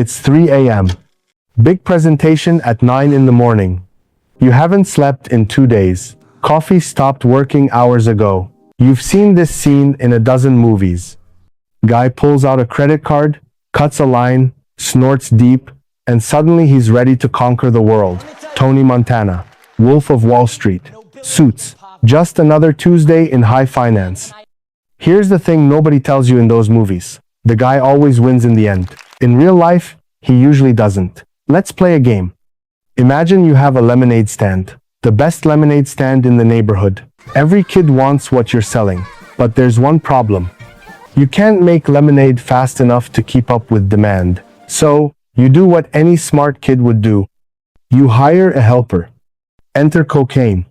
It's 3 a.m. Big presentation at 9 in the morning. You haven't slept in 2 days. Coffee stopped working hours ago. You've seen this scene in a dozen movies. Guy pulls out a credit card, cuts a line, snorts deep, and suddenly he's ready to conquer the world. Tony Montana, Wolf of Wall Street. Suits, just another Tuesday in high finance. Here's the thing nobody tells you in those movies. The guy always wins in the end. In real life, he usually doesn't. Let's play a game. Imagine you have a lemonade stand. The best lemonade stand in the neighborhood. Every kid wants what you're selling. But there's one problem. You can't make lemonade fast enough to keep up with demand. So, you do what any smart kid would do. You hire a helper. Enter cocaine.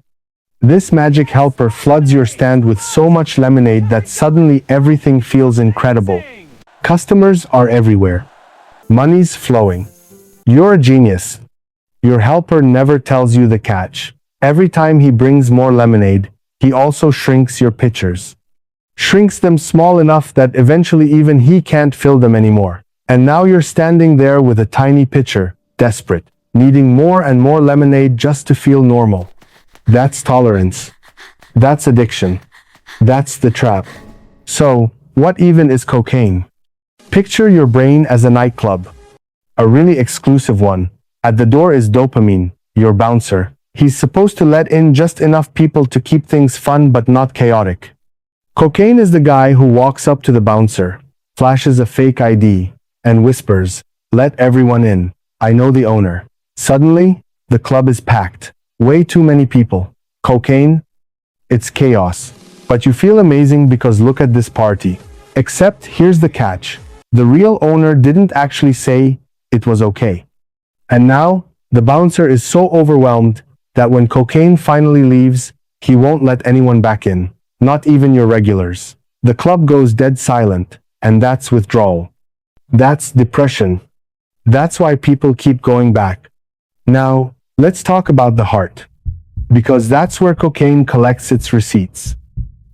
This magic helper floods your stand with so much lemonade that suddenly everything feels incredible. Customers are everywhere. Money's flowing. You're a genius. Your helper never tells you the catch. Every time he brings more lemonade, he also shrinks your pitchers. Shrinks them small enough that eventually even he can't fill them anymore. And now you're standing there with a tiny pitcher, desperate, needing more and more lemonade just to feel normal. That's tolerance. That's addiction. That's the trap. So, what even is cocaine? Picture your brain as a nightclub. A really exclusive one. At the door is dopamine, your bouncer. He's supposed to let in just enough people to keep things fun but not chaotic. Cocaine is the guy who walks up to the bouncer, flashes a fake ID, and whispers, "Let everyone in. I know the owner." Suddenly, the club is packed. Way too many people. Cocaine? It's chaos. But you feel amazing because look at this party. Except here's the catch. The real owner didn't actually say it was okay. And now, the bouncer is so overwhelmed that when cocaine finally leaves, he won't let anyone back in. Not even your regulars. The club goes dead silent, and that's withdrawal. That's depression. That's why people keep going back. Now, let's talk about the heart. Because that's where cocaine collects its receipts.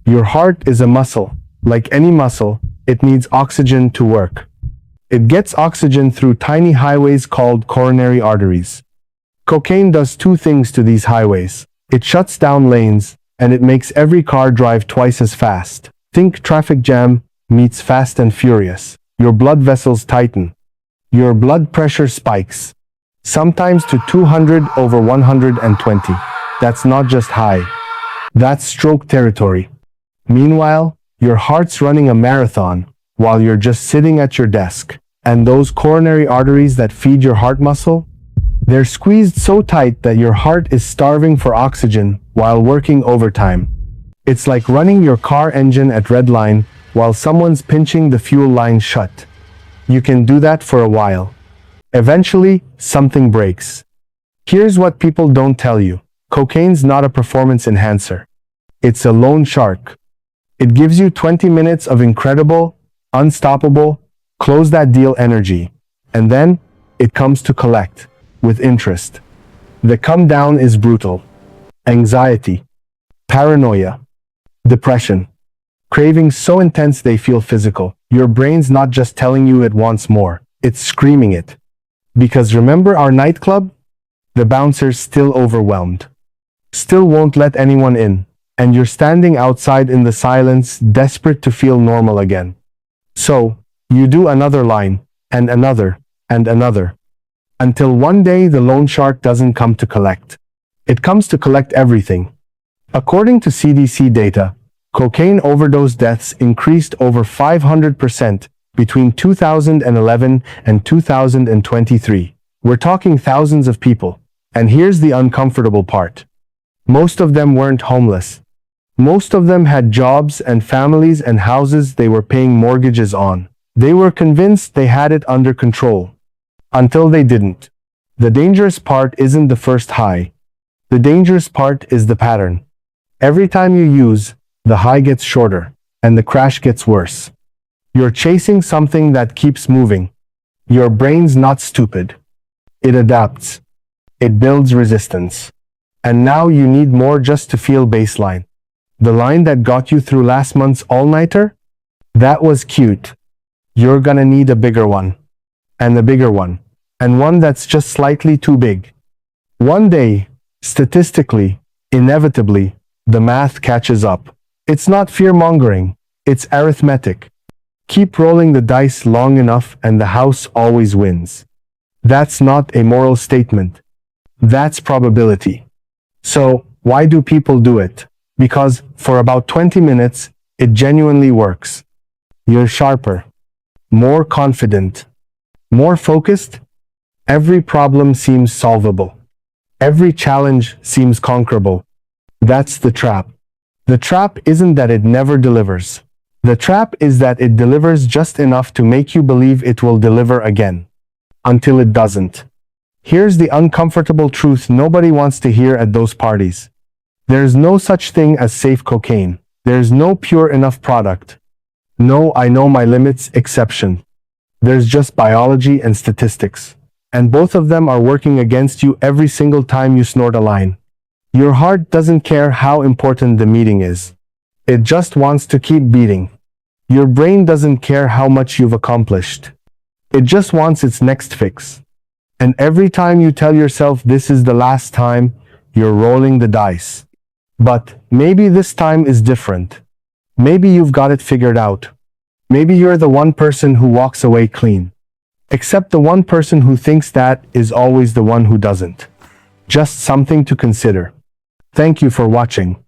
Your heart is a muscle. Like any muscle, it needs oxygen to work. It gets oxygen through tiny highways called coronary arteries. Cocaine does two things to these highways. It shuts down lanes, and it makes every car drive twice as fast. Think traffic jam meets Fast and Furious. Your blood vessels tighten. Your blood pressure spikes. Sometimes to 200/120. That's not just high. That's stroke territory. Meanwhile, your heart's running a marathon while you're just sitting at your desk. And those coronary arteries that feed your heart muscle? They're squeezed so tight that your heart is starving for oxygen while working overtime. It's like running your car engine at red line while someone's pinching the fuel line shut. You can do that for a while. Eventually, something breaks. Here's what people don't tell you. Cocaine's not a performance enhancer. It's a loan shark. It gives you 20 minutes of incredible, unstoppable, close that deal energy. And then, it comes to collect. With interest. The come down is brutal. Anxiety. Paranoia. Depression. Cravings so intense they feel physical. Your brain's not just telling you it wants more. It's screaming it. Because remember our nightclub? The bouncer's still overwhelmed. Still won't let anyone in. And you're standing outside in the silence, desperate to feel normal again. So, you do another line, and another, and another. Until one day the loan shark doesn't come to collect. It comes to collect everything. According to CDC data, cocaine overdose deaths increased over 500% between 2011 and 2023. We're talking thousands of people. And here's the uncomfortable part. Most of them weren't homeless. Most of them had jobs and families and houses they were paying mortgages on. They were convinced they had it under control. Until they didn't. The dangerous part isn't the first high. The dangerous part is the pattern. Every time you use, the high gets shorter, and the crash gets worse. You're chasing something that keeps moving. Your brain's not stupid. It adapts. It builds resistance. And now you need more just to feel baseline. The line that got you through last month's all-nighter? That was cute. You're gonna need a bigger one. and a bigger one, and one that's just slightly too big. One day, statistically, inevitably, the math catches up. It's not fear-mongering, it's arithmetic. Keep rolling the dice long enough and the house always wins. That's not a moral statement. That's probability. So, why do people do it? Because, for about 20 minutes, it genuinely works. You're sharper, more confident, more focused. Every problem seems solvable. Every challenge seems conquerable. That's the trap. The trap isn't that it never delivers. The trap is that it delivers just enough to make you believe it will deliver again. Until it doesn't. Here's the uncomfortable truth nobody wants to hear at those parties. There's no such thing as safe cocaine. There's no pure enough product. No I know my limits exception. There's just biology and statistics. And both of them are working against you every single time you snort a line. Your heart doesn't care how important the meeting is. It just wants to keep beating. Your brain doesn't care how much you've accomplished. It just wants its next fix. And every time you tell yourself this is the last time, you're rolling the dice. But maybe this time is different. Maybe you've got it figured out. Maybe you're the one person who walks away clean. Except the one person who thinks that is always the one who doesn't. Just something to consider. Thank you for watching.